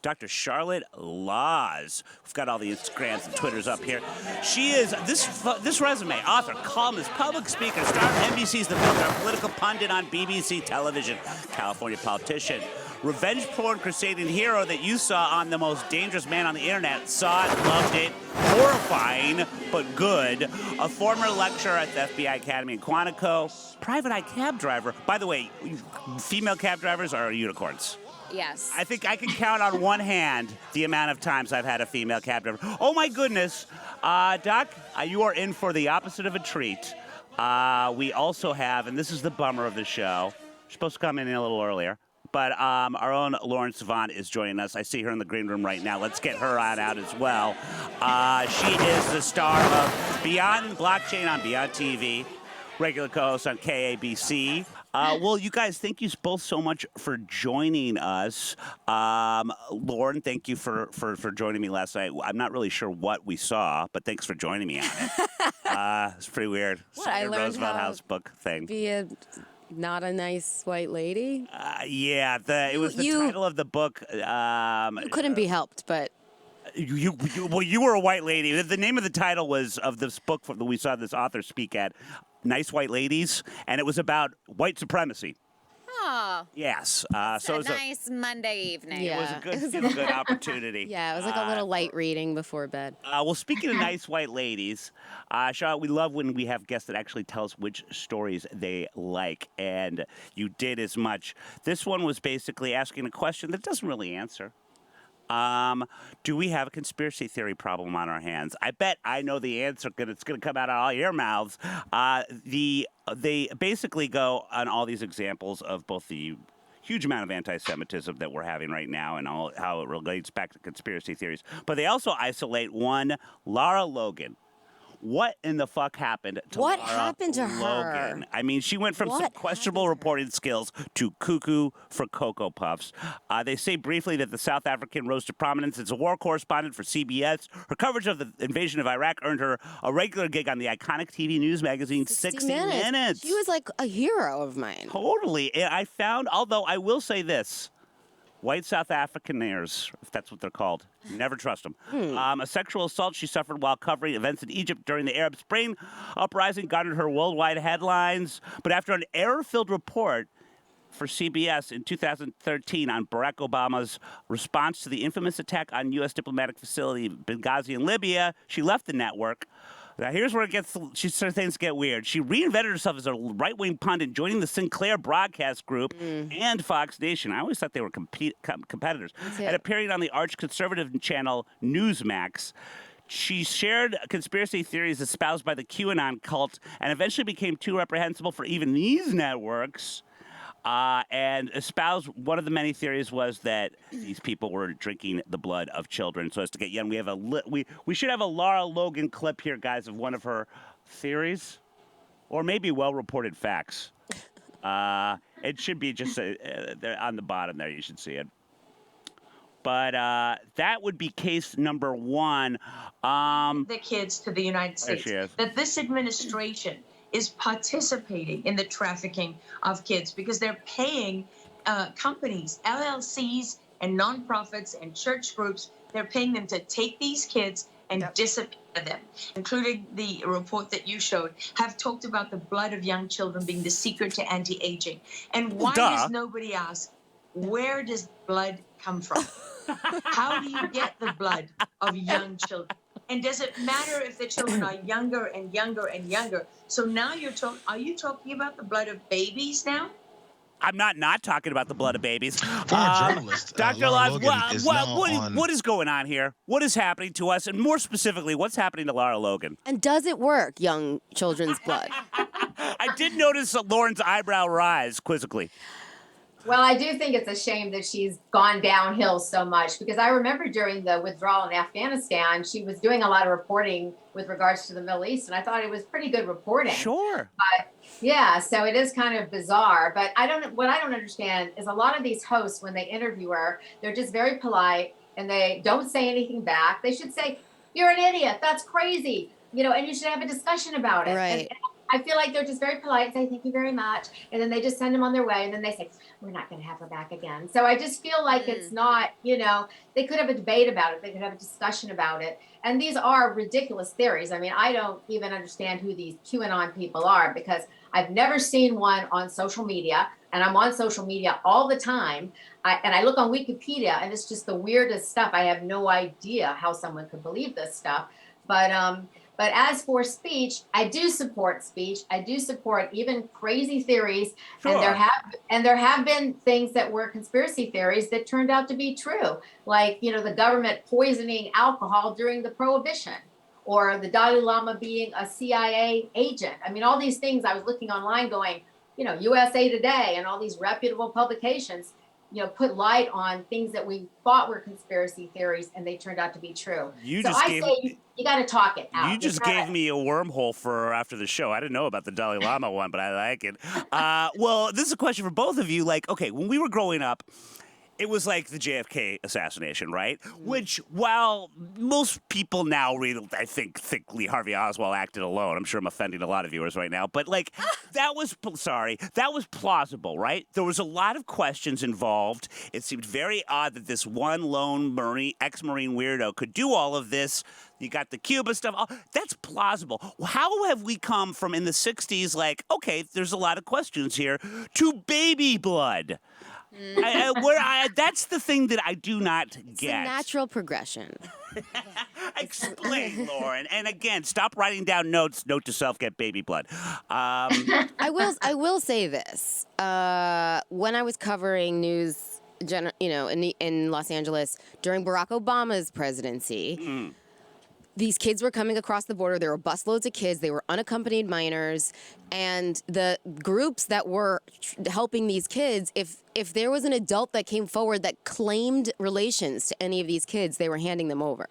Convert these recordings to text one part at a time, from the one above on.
Dr. Charlotte Laws. We've got all the Instagrams and Twitters up here. She is this resume: author, columnist, public speaker, star of NBC's The Filter, political pundit on BBC television, California politician, revenge porn crusading hero that you saw on The Most Dangerous Man on the Internet. Saw it, loved it, horrifying but good. A former lecturer at the FBI Academy in Quantico, private eye cab driver. By the way, female cab drivers are unicorns. Yes. I think I can count on one hand the amount of times I've had a female cab driver. Oh, my goodness. Doc, you are in for the opposite of a treat. We also have, and this is the bummer of the show, we're supposed to come in a little earlier, but our own Lauren Sivan is joining us. I see her in the green room right now. Let's get her on out as well. She is the star of Beyond Blockchain on Beyond TV, regular co-host on KABC. Well, you guys, thank you both so much for joining us. Lauren, thank you for joining me last night. I'm not really sure what we saw, but thanks for joining me on it. It's pretty weird. I learned Roosevelt how House book thing. Be not a nice white lady. Yeah, it was the title of the book. You couldn't be helped, but. You were a white lady. The name of the title was of this book that we saw this author speak at, Nice White Ladies, and it was about white supremacy. Oh. Yes. So it was a nice Monday evening. Yeah. It was a good opportunity. Yeah, it was like a little light reading before bed. Well, speaking of nice white ladies, Charlotte, we love when we have guests that actually tell us which stories they like, and you did as much. This one was basically asking a question that doesn't really answer. Do we have a conspiracy theory problem on our hands? I bet I know the answer. It's going to come out of all your mouths. They basically go on all these examples of both the huge amount of anti-Semitism that we're having right now and how it relates back to conspiracy theories. But they also isolate one, Lara Logan. What in the fuck happened to What Lara happened to her? Logan? I mean, she went from some questionable reporting skills to cuckoo for Cocoa Puffs. They say briefly that the South African rose to prominence as a war correspondent for CBS. Her coverage of the invasion of Iraq earned her a regular gig on the iconic TV news magazine 60 Minutes. She was like a hero of mine. Totally. I found, although I will say this, white South Africaners, if that's what they're called. Never trust them. A sexual assault she suffered while covering events in Egypt during the Arab Spring uprising garnered her worldwide headlines. But after an error-filled report for CBS in 2013 on Barack Obama's response to the infamous attack on U.S. diplomatic facility in Benghazi in Libya, she left the network. Now, here's where things get weird. She reinvented herself as a right-wing pundit, joining the Sinclair Broadcast Group and Fox Nation. I always thought they were competitors. And appearing on the arch-conservative channel Newsmax. She shared conspiracy theories espoused by the QAnon cult and eventually became too reprehensible for even these networks. And espoused one of the many theories was that these people were drinking the blood of children so as to get young. We have we should have a Lara Logan clip here, guys, of one of her theories, or maybe well-reported facts. It should be just on the bottom there. You should see it. But that would be case number one. The kids to the United States. There she is. That this administration is participating in the trafficking of kids because they're paying companies, LLCs, and nonprofits and church groups. They're paying them to take these kids and disappear them, including the report that you showed, have talked about the blood of young children being the secret to anti-aging. And why does nobody ask, where does blood come from? How do you get the blood of young children? And does it matter if the children are younger and younger and younger? So now are you talking about the blood of babies now? I'm not talking about the blood of babies. Former journalist, Dr. Lara Laws, Logan what is going on here? What is happening to us? And more specifically, what's happening to Lara Logan? And does it work, young children's blood? I did notice Lauren's eyebrow rise quizzically. Well, I do think it's a shame that she's gone downhill so much, because I remember during the withdrawal in Afghanistan, she was doing a lot of reporting with regards to the Middle East, and I thought it was pretty good reporting. Sure. But yeah, so it is kind of bizarre. But what I don't understand is a lot of these hosts, when they interview her, they're just very polite and they don't say anything back. They should say, "You're an idiot. That's crazy." And you should have a discussion about it. Right. I feel like they're just very polite and say, thank you very much. And then they just send them on their way. And then they say, we're not going to have her back again. So I just feel like it's not, they could have a debate about it. They could have a discussion about it. And these are ridiculous theories. I mean, I don't even understand who these QAnon people are because I've never seen one on social media. And I'm on social media all the time. And I look on Wikipedia and it's just the weirdest stuff. I have no idea how someone could believe this stuff. But as for speech, I do support speech. I do support even crazy theories. Sure. And there have been things that were conspiracy theories that turned out to be true, like the government poisoning alcohol during the Prohibition, or the Dalai Lama being a CIA agent. I mean, all these things I was looking online, going, USA Today and all these reputable publications, put light on things that we thought were conspiracy theories, and they turned out to be true. You got to talk it out. You just gave me a wormhole for after the show. I didn't know about the Dalai Lama one, but I like it. Well, this is a question for both of you. Like, okay, when we were growing up, it was like the JFK assassination, right? Which, while most people now read, I think Lee Harvey Oswald acted alone. I'm sure I'm offending a lot of viewers right now. But, like, that was plausible, right? There was a lot of questions involved. It seemed very odd that this one lone ex-Marine weirdo could do all of this. You got the Cuba stuff. That's plausible. How have we come from in the 60s, like, okay, there's a lot of questions here, to baby blood? That's the thing that I do not get. It's a natural progression. Explain, Lauren. And again, stop writing down notes. Note to self: get baby blood. I will say this. When I was covering news, in Los Angeles during Barack Obama's presidency. These kids were coming across the border. There were busloads of kids. They were unaccompanied minors. And the groups that were helping these kids, if there was an adult that came forward that claimed relations to any of these kids, they were handing them over.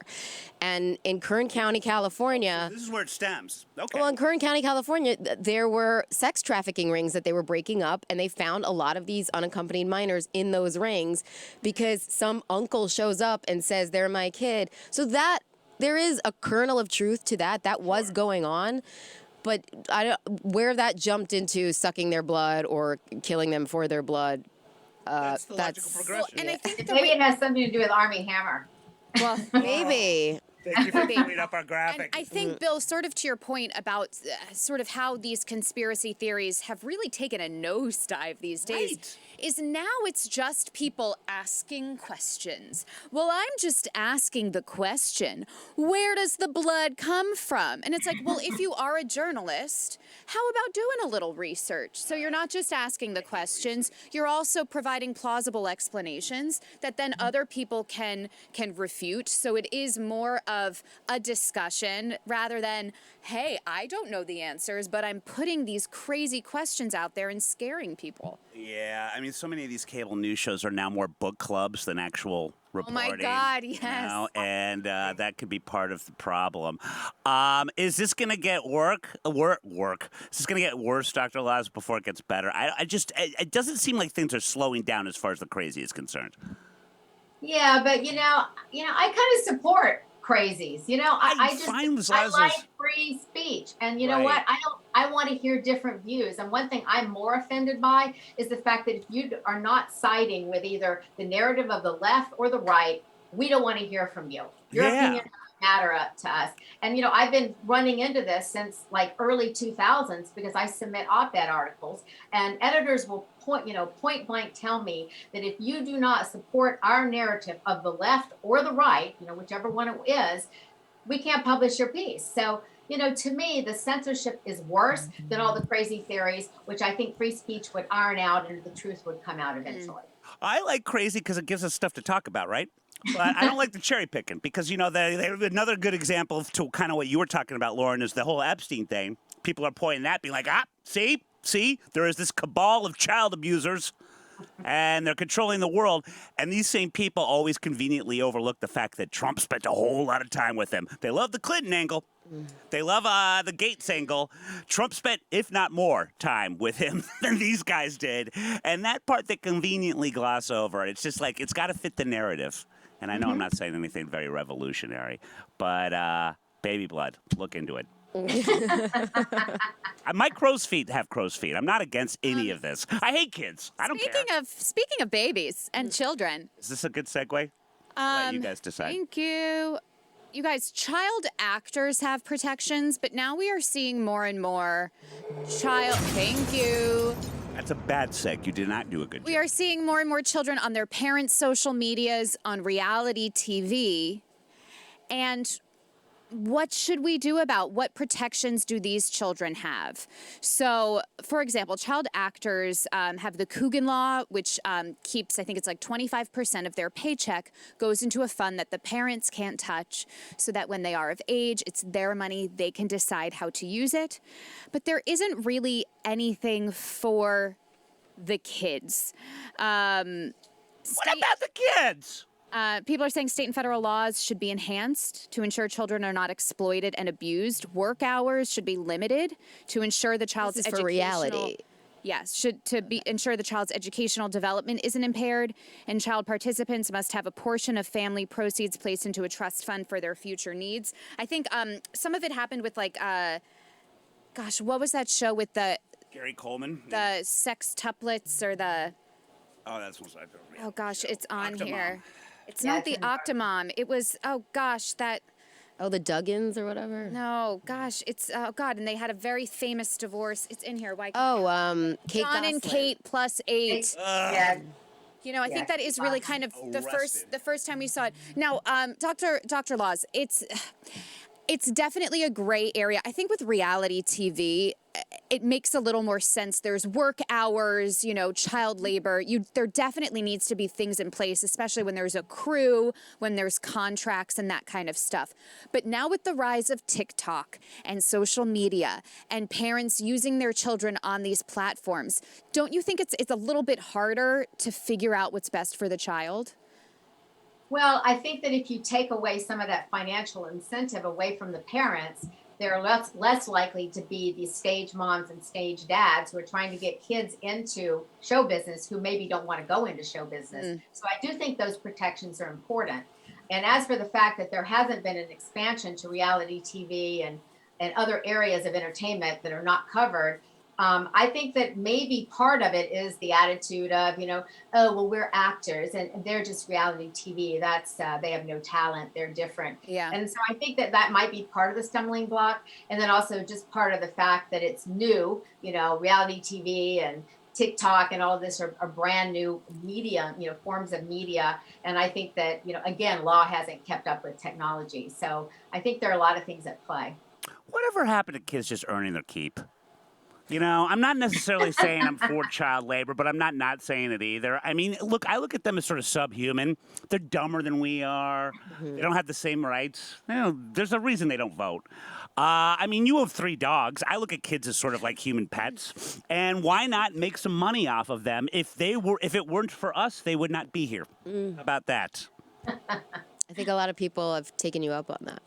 And in Kern County, California... This is where it stems. Okay. Well, in Kern County, California, there were sex trafficking rings that they were breaking up, and they found a lot of these unaccompanied minors in those rings because some uncle shows up and says, they're my kid. So that... There is a kernel of truth to that. That was going on. But where that jumped into sucking their blood or killing them for their blood, that's the logical progression. Well, and I think Maybe it has something to do with Army Hammer. Well, maybe. Thank you for putting up our graphic. And I think, Bill, sort of to your point about sort of how these conspiracy theories have really taken a nosedive these days, Right. is now it's just people asking questions. Well, I'm just asking the question, where does the blood come from? And it's like, well, if you are a journalist, how about doing a little research? So you're not just asking the questions, you're also providing plausible explanations that then other people can refute. So it is more of a discussion rather than, hey, I don't know the answers, but I'm putting these crazy questions out there and scaring people. Yeah, I mean, so many of these cable news shows are now more book clubs than actual reporting. Oh my God, yes. And that could be part of the problem. Is this going to get work? Is this going to get worse, Dr. Laws, before it gets better? It doesn't seem like things are slowing down as far as the crazy is concerned. Yeah, but I kind of support crazies. I like free speech, and you know what? I want to hear different views. And one thing I'm more offended by is the fact that if you are not siding with either the narrative of the left or the right, we don't want to hear from you. Your opinion doesn't matter to us. And I've been running into this since like early 2000s because I submit op-ed articles, and editors will point blank tell me that if you do not support our narrative of the left or the right, whichever one it is, we can't publish your piece. So, to me, the censorship is worse than all the crazy theories, which I think free speech would iron out and the truth would come out eventually. I like crazy because it gives us stuff to talk about, right? But I don't like the cherry picking because, another good example to kind of what you were talking about, Lauren, is the whole Epstein thing. People are pointing at, being like, see, there is this cabal of child abusers and they're controlling the world. And these same people always conveniently overlook the fact that Trump spent a whole lot of time with them. They love the Clinton angle. They love the Gates angle. Trump spent, if not more, time with him than these guys did. And that part they conveniently gloss over. It's just like, it's got to fit the narrative. And I know I'm not saying anything very revolutionary, but baby blood, look into it. My crow's feet have crow's feet. I'm not against any of this. I hate kids. I don't care. Speaking of babies and children. Is this a good segue? I'll let you guys decide. Thank you. You guys, child actors have protections, but now we are seeing more and more Thank you. That's a bad seg. You did not do a good job. We are seeing more and more children on their parents' social medias, on reality TV. And what should we do about what protections do these children have? So, for example, child actors have the Coogan Law, which keeps, I think it's like 25% of their paycheck goes into a fund that the parents can't touch, so that when they are of age, it's their money, they can decide how to use it. But there isn't really anything for the kids. What about the kids? People are saying state and federal laws should be enhanced to ensure children are not exploited and abused. Work hours should be limited to ensure the child's This is for reality. Yes, ensure the child's educational development isn't impaired, and child participants must have a portion of family proceeds placed into a trust fund for their future needs. I think some of it happened with what was that show with the Gary Coleman. the sextuplets or the Oh, that's what I don't oh gosh, it's on Octomom. here. It's Yeah, not it's the in the article. Octomom. It was that. Oh, the Duggins or whatever. No, gosh, it's and they had a very famous divorce. It's in here. Why? Oh, Kate John and Gosselin. Kate plus 8. Yeah. You know, I think that is really kind of the first time we saw it. Now, Dr. Laws, it's definitely a gray area. I think with reality TV, it makes a little more sense. There's work hours, child labor. There definitely needs to be things in place, especially when there's a crew, when there's contracts and that kind of stuff. But now with the rise of TikTok and social media and parents using their children on these platforms, don't you think it's a little bit harder to figure out what's best for the child? Well, I think that if you take away some of that financial incentive away from the parents, they're less likely to be these stage moms and stage dads who are trying to get kids into show business who maybe don't want to go into show business. So I do think those protections are important. And as for the fact that there hasn't been an expansion to reality TV and other areas of entertainment that are not covered, I think that maybe part of it is the attitude of, oh, well, we're actors and they're just reality TV. That's they have no talent. They're different. Yeah. And so I think that might be part of the stumbling block. And then also just part of the fact that it's new, reality TV and TikTok and all of this are brand new media, forms of media. And I think that, again, law hasn't kept up with technology. So I think there are a lot of things at play. Whatever happened to kids just earning their keep? I'm not necessarily saying I'm for child labor, but I'm not saying it either. I mean, I look at them as sort of subhuman. They're dumber than we are. They don't have the same rights. There's a reason they don't vote. You have 3 dogs. I look at kids as sort of like human pets. And why not make some money off of them? If it weren't for us, they would not be here. How about that? I think a lot of people have taken you up on that.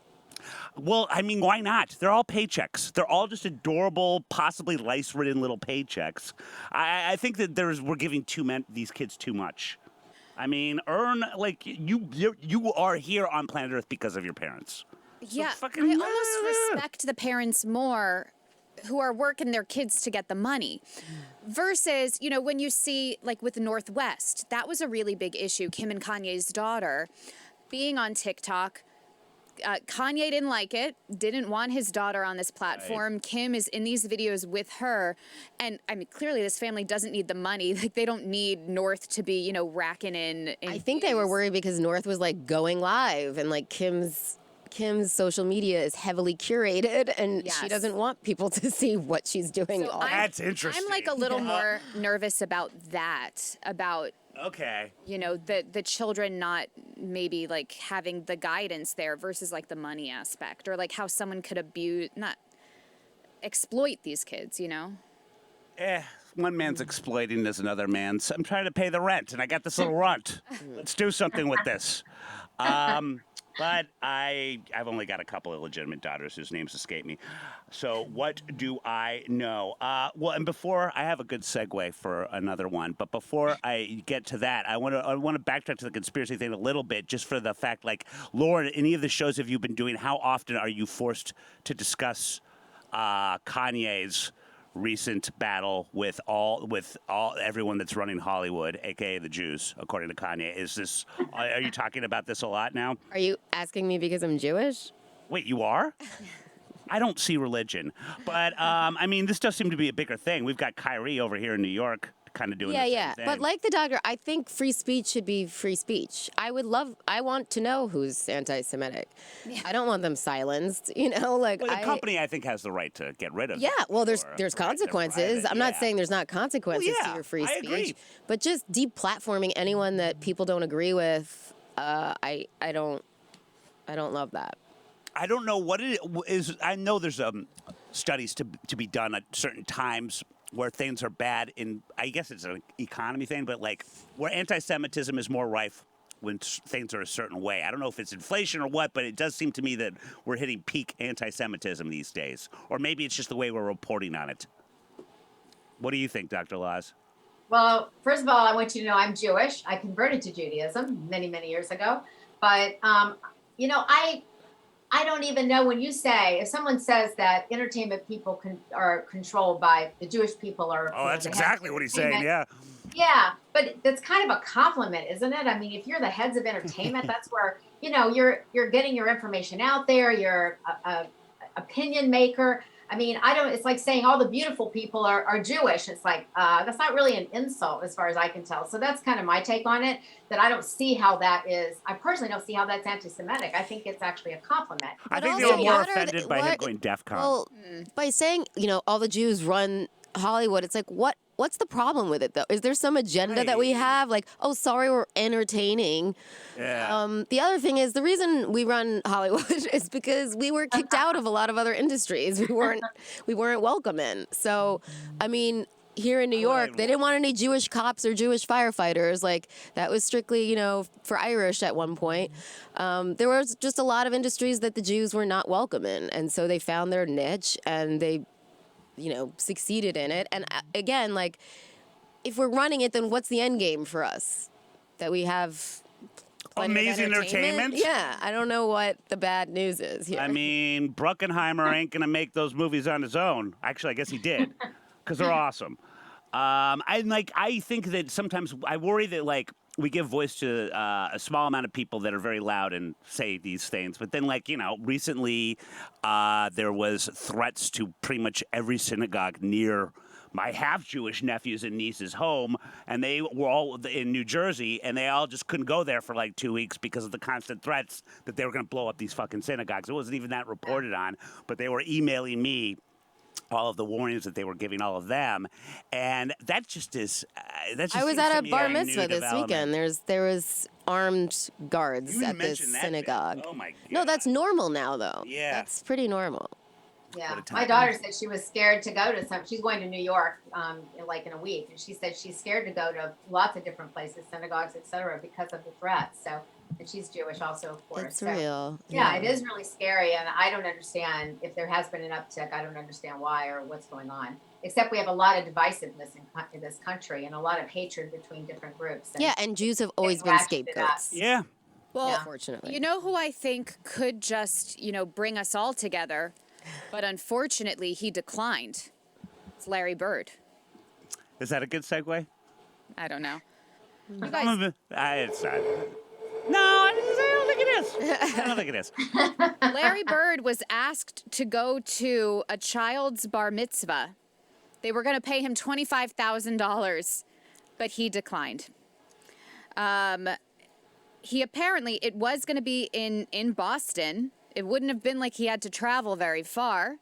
Well, why not? They're all paychecks. They're all just adorable, possibly lice-ridden little paychecks. I think that we're giving these kids too much. You are here on planet Earth because of your parents. Yeah, So I almost respect the parents more who are working their kids to get the money. Versus, when you see, like with Northwest, that was a really big issue. Kim and Kanye's daughter being on TikTok. Kanye didn't like it, didn't want his daughter on this platform. Right. Kim is in these videos with her. And clearly this family doesn't need the money. Like they don't need North to be, racking in I think they were worried because North was going live and Kim's social media is heavily curated and she doesn't want people to see what she's doing. So That's interesting. I'm a little more nervous about that, okay. The children not maybe having the guidance there versus the money aspect or how someone could exploit these kids, One man's exploiting as another man's. I'm trying to pay the rent and I got this little runt. Let's do something with this. But I've only got a couple of legitimate daughters whose names escape me. So what do I know? And before I have a good segue for another one, but before I get to that, I want to backtrack to the conspiracy thing a little bit, just for the fact, Lauren, any of the shows have you been doing? How often are you forced to discuss Kanye's recent battle with everyone that's running Hollywood, aka the Jews, according to Kanye. Are you talking about this a lot now? Are you asking me because I'm Jewish? Wait, you are? I don't see religion, but I mean, this does seem to be a bigger thing. We've got Kyrie over here in New York, kind of doing the same thing. But like the doctor, I think free speech should be free speech. I want to know who's anti-Semitic. Yeah. I don't want them silenced. Like the company, I think, has the right to get rid of. Yeah, well, there's consequences. I'm not saying there's not consequences to your free speech, agree. but just deplatforming anyone that people don't agree with, I don't love that. I don't know what it is. I know there's studies to be done at certain times where things are bad I guess it's an economy thing, but like where anti-Semitism is more rife when things are a certain way. I don't know if it's inflation or what, but it does seem to me that we're hitting peak anti-Semitism these days. Or maybe it's just the way we're reporting on it. What do you think, Dr. Laws? Well, first of all, I want you to know I'm Jewish. I converted to Judaism many, many years ago. But, I don't even know when you say, if someone says that entertainment people are controlled by the Jewish people or. Oh, that's exactly what he's saying, yeah. Yeah, but that's kind of a compliment, isn't it? I mean, if you're the heads of entertainment, that's where, you're getting your information out there, you're a opinion maker. I mean, it's like saying all the beautiful people are Jewish. It's like, that's not really an insult as far as I can tell. So that's kind of my take on it, that I don't see how that is. I personally don't see how that's anti-Semitic. I think it's actually a compliment. I think they were more offended by him going DEF CON. Well, by saying, all the Jews run Hollywood, it's like, what's the problem with it, though? Is there some agenda that we have? Like, oh, sorry, we're entertaining. Yeah. The other thing is, the reason we run Hollywood is because we were kicked out of a lot of other industries. We weren't welcome in. So, I mean, here in New York, they didn't want any Jewish cops or Jewish firefighters. Like, that was strictly, for Irish at one point. There was just a lot of industries that the Jews were not welcome in. And so they found their niche, and they succeeded in it. And again, like, if we're running it, then what's the end game for us? That we have amazing entertainment? Yeah, I don't know what the bad news is here. I mean, Bruckheimer ain't going to make those movies on his own. Actually, I guess he did, because they're awesome. I think that sometimes I worry that, like, we give voice to a small amount of people that are very loud and say these things. But then, recently there was threats to pretty much every synagogue near my half-Jewish nephews and nieces' home, and they were all in New Jersey, and they all just couldn't go there for 2 weeks because of the constant threats that they were going to blow up these fucking synagogues. It wasn't even that reported on, but they were emailing me all of the warnings that they were giving all of them, and that just is. I was at a bar mitzvah this weekend. There was armed guards at this synagogue. Oh my God. No, that's normal now, though. Yeah, that's pretty normal. Yeah, my daughter said she was scared to go to she's going to New York, in a week, and she said she's scared to go to lots of different places, synagogues, etc., because of the threats. So. And she's Jewish also, of course. It's real. Yeah, it is really scary. And I don't understand if there has been an uptick. I don't understand why or what's going on. Except we have a lot of divisiveness in this country and a lot of hatred between different groups. And Jews have always been scapegoats. Yeah. Well, unfortunately. You know who I think could just, bring us all together, but unfortunately he declined? It's Larry Bird. Is that a good segue? I don't know. You guys... It's not. No, I don't think it is. I don't think it is. Larry Bird was asked to go to a child's bar mitzvah. They were going to pay him $25,000, but he declined. It was going to be in Boston. It wouldn't have been like he had to travel very far,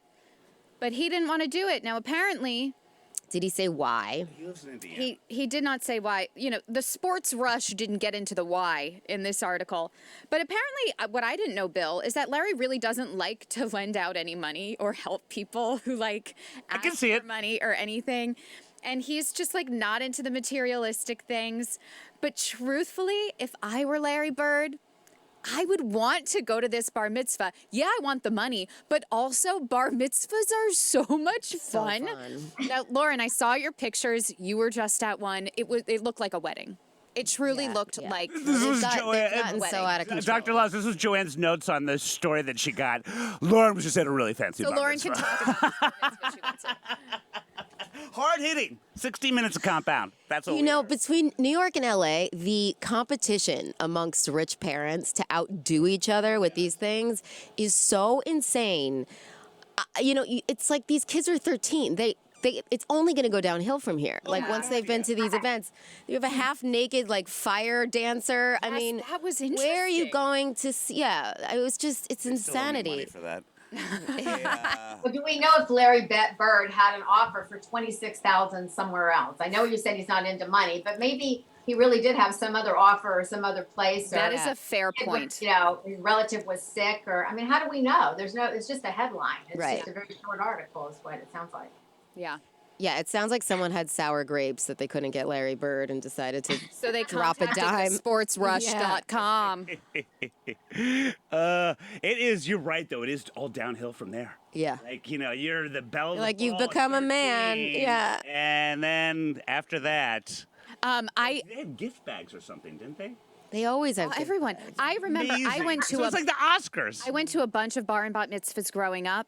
but he didn't want to do it. Now, apparently... Did he say why? He lives in Indiana. He did not say why. The sports rush didn't get into the why in this article. But apparently, what I didn't know, Bill, is that Larry really doesn't like to lend out any money or help people who ask for money or anything. And he's just not into the materialistic things. But truthfully, if I were Larry Bird, I would want to go to this bar mitzvah. Yeah, I want the money, but also bar mitzvahs are so much fun. Now, Lauren, I saw your pictures. You were just at one. It looked like a wedding. It truly looked yeah. like This was They've Joanne. gotten so out of control. Dr. Laws, this was Joanne's notes on the story that she got. Lauren was just at a really fancy So bar Lauren can mitzvah. talk about the experience she went to. Hard hitting. 60 minutes of compound. That's what You we know, are. between New York and LA, the competition amongst rich parents to outdo each other with these things is so insane. It's like these kids are 13. It's only going to go downhill from here. Like once they've been to these events, you have a half-naked like fire dancer. I Yes, mean, that was where are you interesting. going to see? Yeah, it was just it's Still don't need money insanity. for that. Well, do we know if Larry Bird had an offer for 26,000 somewhere else? I know you said he's not into money, but maybe he really did have some other offer or some other place. That or is a fair kid point. was, his relative was sick, or I mean, how do we know? It's just a headline. It's Right. just a very short article, is what it sounds like. Yeah. Yeah, it sounds like someone had sour grapes that they couldn't get Larry Bird and decided to So they drop a contacted dime. sportsrush.com. It is, you're right, though. It is all downhill from there. Yeah. Like, you're the belle of the Like, you've ball at become a man. 13, Yeah. And then after that, I they had gift bags or something, didn't they? They always have gift everyone. bags. I remember I Amazing. went So to it's like the Oscars. I went to a bunch of bar and bat mitzvahs growing up.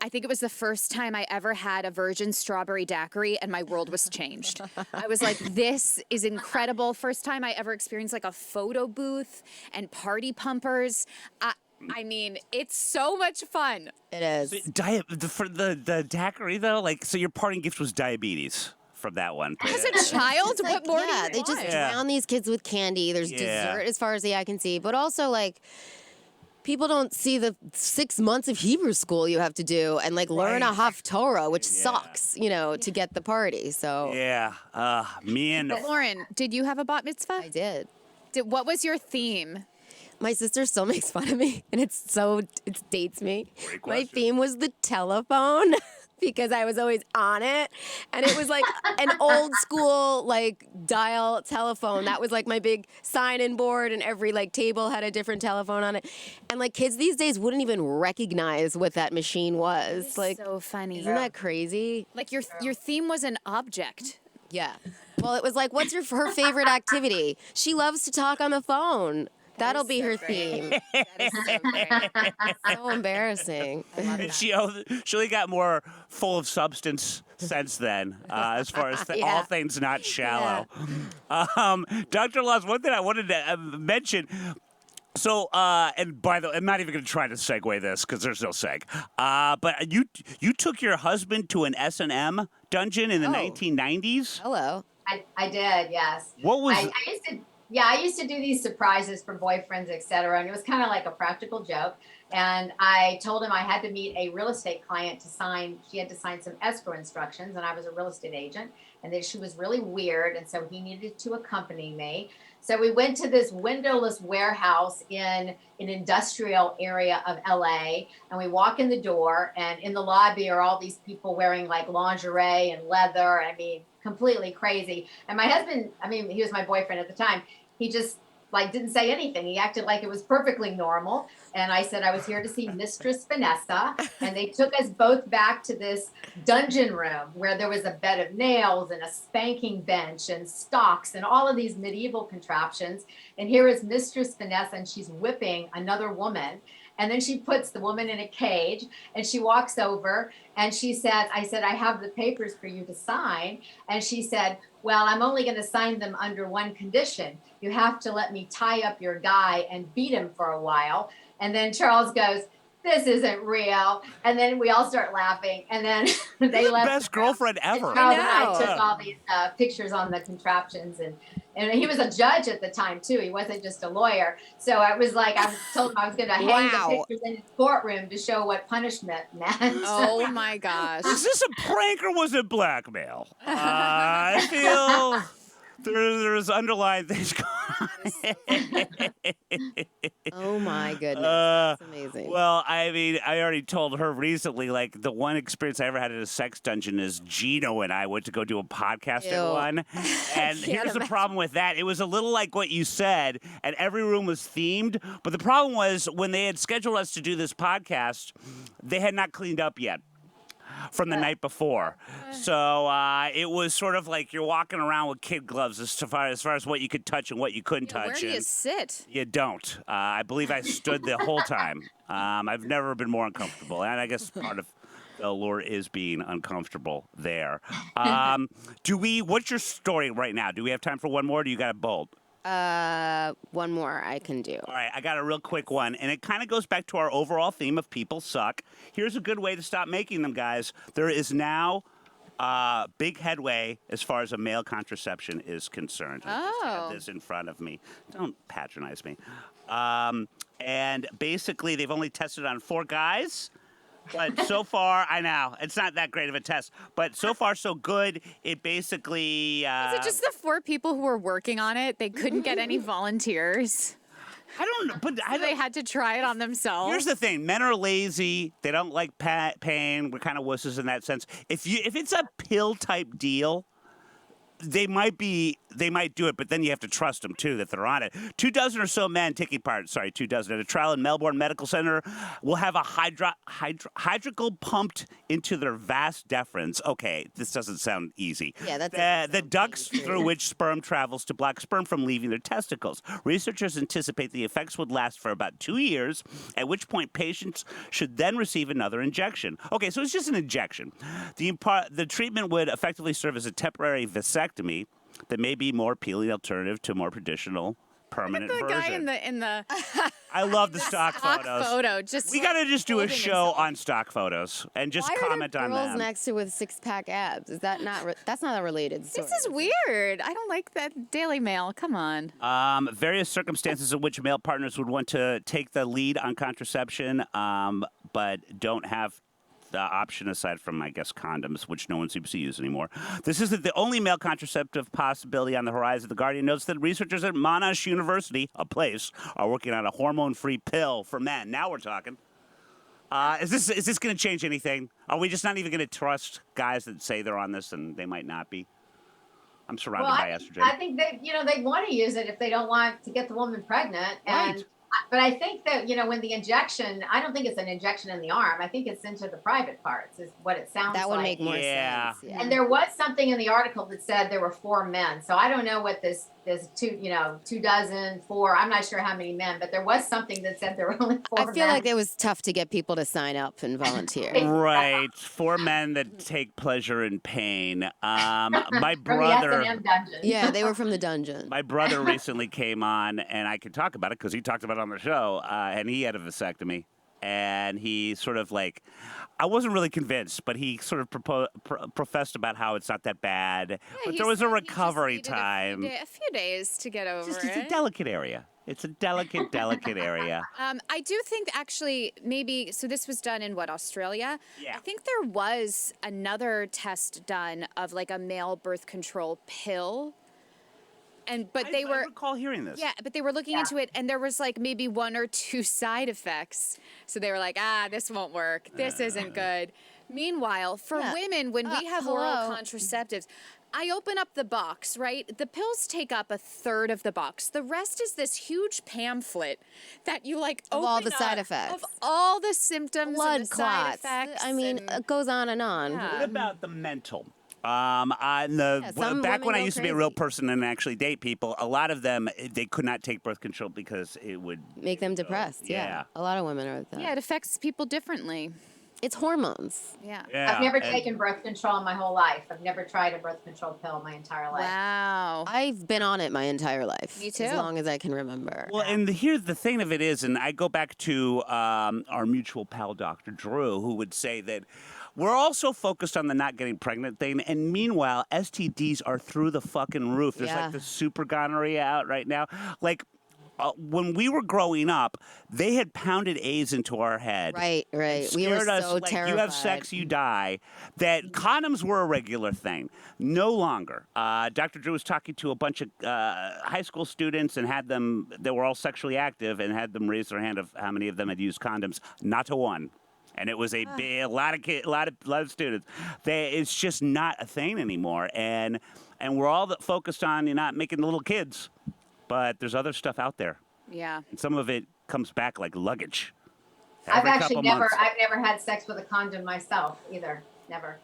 I think it was the first time I ever had a virgin strawberry daiquiri, and my world was changed. I was like, this is incredible. First time I ever experienced like a photo booth and party pumpers. I mean, it's so much fun. It is. For the daiquiri, though, like, so your parting gift was diabetes from that one. As a child, It's like, what more do yeah, you they just want? Yeah. drown these kids with candy. There's Yeah. dessert as far as the eye can see, but also like people don't see the 6 months of Hebrew school you have to do and like learn a Right. Haftorah, which Yeah. sucks, to get the party. So Yeah. Me and Lauren, did you have a bat mitzvah? I did. What was your theme? My sister still makes fun of me, and it dates me. Great My question. theme was the telephone because I was always on it, and it was like an old school like dial telephone. That was like my big sign-in board, and every like table had a different telephone on it. And like kids these days wouldn't even recognize what that machine was. Like, So funny. isn't that crazy? Like your theme was an object. Yeah. Well, it was like, what's her favorite activity? She loves to talk on the phone. That'll be her theme. That is so great. So embarrassing. And she only got more full of substance since then, as far as Yeah. all things not shallow. Dr. Laws, one thing I wanted to mention. So, and by the way, I'm not even going to try to segue this because there's no seg. But you took your husband to an S&M dungeon in the Oh. 1990s. Hello. I did, yes. What was? I used to do these surprises for boyfriends, etc. And it was kind of like a practical joke. And I told him I had to meet a real estate client to sign. She had to sign some escrow instructions, and I was a real estate agent. And that she was really weird, and so he needed to accompany me. So we went to this windowless warehouse in an industrial area of LA, and we walk in the door, and in the lobby are all these people wearing like lingerie and leather. I mean, completely crazy. And my husband, he was my boyfriend at the time. He just like didn't say anything. He acted like it was perfectly normal. And I said I was here to see Mistress Vanessa. And they took us both back to this dungeon room where there was a bed of nails and a spanking bench and stocks and all of these medieval contraptions. And here is Mistress Vanessa, and she's whipping another woman. And then she puts the woman in a cage, and she walks over and she says, I said, I have the papers for you to sign. And she said, well, I'm only going to sign them under one condition. You have to let me tie up your guy and beat him for a while. And then Charles goes, this isn't real. And then we all start laughing. And then they You're the left. best girlfriend ever. Charles and I know. I took all these pictures on the contraptions, and he was a judge at the time too. He wasn't just a lawyer. So I was like, I told him I was going to hang Wow. the pictures in his courtroom to show what punishment meant. Oh my gosh. Is this a prank or was it blackmail? I feel there's underlying things going on. Oh my goodness. That's amazing. Well, I mean, I already told her recently, like, the one experience I ever had at a sex dungeon is Gino and I went to go do a podcast at Ew. one. And here's the problem with that. It was a little like what you said, and every room was themed. But the problem was when they had scheduled us to do this podcast, they had not cleaned up yet. from the night before. So it was sort of like you're walking around with kid gloves as far as what you could touch and what you couldn't touch. Where do you and sit? you don't. I believe I stood the whole time. I've never been more uncomfortable, and I guess part of the allure is being uncomfortable there. What's your story right now? Do we have time for one more? Or do you got a bolt? One more I can do. All right, I got a real quick one, and it kind of goes back to our overall theme of people suck. Here's a good way to stop making them, guys. There is now big headway as far as a male contraception is concerned. I just have this in front of me. Don't patronize me. And basically, they've only tested on 4 guys. But so far, I know, it's not that great of a test. But so far, so good. It basically... Is it just the 4 people who were working on it? They couldn't get any volunteers. I don't know, but They had to try it on themselves. Here's the thing: men are lazy. They don't like pain. We're kind of wusses in that sense. If it's a pill type deal, they might do it, but then you have to trust them too that they're on it. 24 or so men taking part. Sorry, 24 at a trial in Melbourne Medical Center will have a hydrical pumped into their vas deferens. Okay, this doesn't sound easy. Yeah, that's the ducts through which sperm travels to block sperm from leaving their testicles. Researchers anticipate the effects would last for about 2 years, at which point patients should then receive another injection. Okay, so it's just an injection. The treatment would effectively serve as a temporary vasectomy that may be more appealing alternative to more traditional permanent the version. guy in the I love the stock photos. photo. Just We gotta just do a holding show himself. on stock photos and just Why are comment there on girls them. next to with 6-pack abs? Is that not? That's not a related story. This is weird. I don't like that Daily Mail. Come on. Various circumstances in which male partners would want to take the lead on contraception, but don't have the option aside from, I guess, condoms, which no one seems to use anymore. This isn't the only male contraceptive possibility on the horizon. The Guardian notes that researchers at Monash University, a place, are working on a hormone-free pill for men. Now we're talking. Is this going to change anything? Are we just not even going to trust guys that say they're on this and they might not be? I'm surrounded by estrogen. I think they want to use it if they don't want to get the woman pregnant. Right. But I think that, when the injection, I don't think it's an injection in the arm. I think it's into the private parts is what it sounds like. That would make more Yeah. sense. Yeah. And there was something in the article that said there were 4 men. So I don't know what this 4. I'm not sure how many men, but there was something that said there were only 4 men. I feel like it was tough to get people to sign up and volunteer. Right. 4 men that take pleasure in pain. My From the brother... S&M dungeon. Yeah, they were from the dungeon. My brother recently came on, and I could talk about it because he talked about it on the show, and he had a vasectomy. And he sort of I wasn't really convinced, but he sort of professed about how it's not that bad. Yeah, but he there was a said he just recovery needed time. A few days to get over It's it. a delicate area. It's a delicate area. I do think actually maybe, so this was done in Australia? Yeah. I think there was another test done of a male birth control pill. But I they were recall hearing this. Yeah, but they were looking into it, and there was maybe 1 or 2 side effects. So they were like, this won't work. This isn't good. Meanwhile, for women, when we have oral contraceptives, I open up the box, right? The pills take up 1/3 of the box. The rest is this huge pamphlet that you open Of all the up, side effects. of all the symptoms, Blood and the clots. side effects. I mean, and- it goes on and on. Yeah. What about the mental? some Back when women I go used to be a real crazy. person and actually date people, a lot of them, they could not take birth control because it would Make them depressed. yeah. A lot of women are like that. Yeah, it affects people differently. It's hormones. Yeah. I've never and- taken birth control in my whole life. I've never tried a birth control pill my entire life. Wow. I've been on it my entire life. Me too. As long as I can remember. Well, and here's the thing of it is, and I go back to our mutual pal, Dr. Drew, who would say that we're also focused on the not getting pregnant thing, and meanwhile, STDs are through the fucking roof. There's Yeah. the super gonorrhea out right now. When we were growing up, they had pounded A's into our head. Right. And We were scared us, so You terrified. have sex, you die. That condoms were a regular thing. No longer. Dr. Drew was talking to a bunch of high school students and had them, they were all sexually active, and had them raise their hand of how many of them had used condoms. Not a one. And it was a lot of students. It's just not a thing anymore. And we're all focused on not making the little kids. But there's other stuff out there. Yeah. And some of it comes back like luggage. I've Every actually couple months. I've never had sex with a condom myself either. never.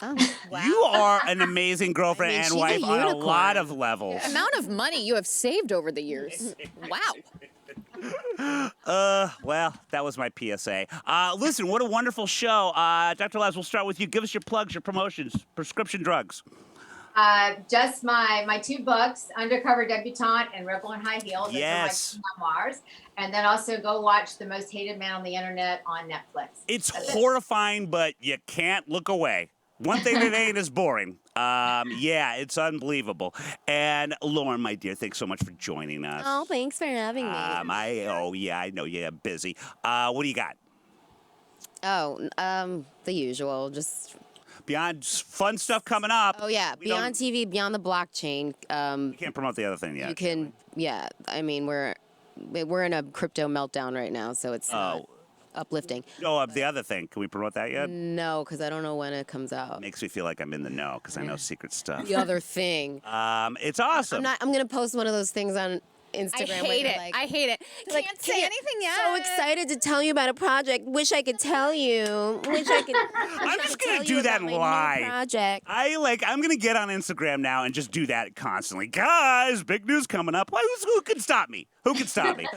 Oh. You are an amazing girlfriend I mean, and she's a wife on a unicorn. lot of levels. The amount of money you have saved over the years. Wow. Well, that was my PSA. Listen, what a wonderful show. Dr. Les, we'll start with you. Give us your plugs, your promotions, prescription drugs. Just my 2 books, Undercover Debutante and Rebel in High Heels. Yes. Those are my 2 memoirs. And then also go watch The Most Hated Man on the Internet on Netflix. It's That's it. horrifying, but you can't look away. One thing that ain't is boring. Yeah, it's unbelievable. And Lauren, my dear, thanks so much for joining us. Oh, thanks for having me. I know you're busy. What do you got? The usual, just. Beyond fun stuff coming up. Oh yeah, We Beyond don't- TV, Beyond the Blockchain. You can't promote the other thing yet. You can, yeah. I mean, we're in a crypto meltdown right now, so it's not uplifting. Oh, the other thing. Can we promote that yet? No, because I don't know when it comes out. Makes me feel like I'm in the know because I know secret stuff. The other thing. It's awesome. I'm gonna post one of those things on Instagram. I where hate they're it. like, I hate it. like, Can't say anything yet. So excited to tell you about a project. Wish I could tell you. Wish I could. I'm just gonna do that live. Project. I'm gonna get on Instagram now and just do that constantly. Guys, big news coming up. Who can stop me? Who can stop me?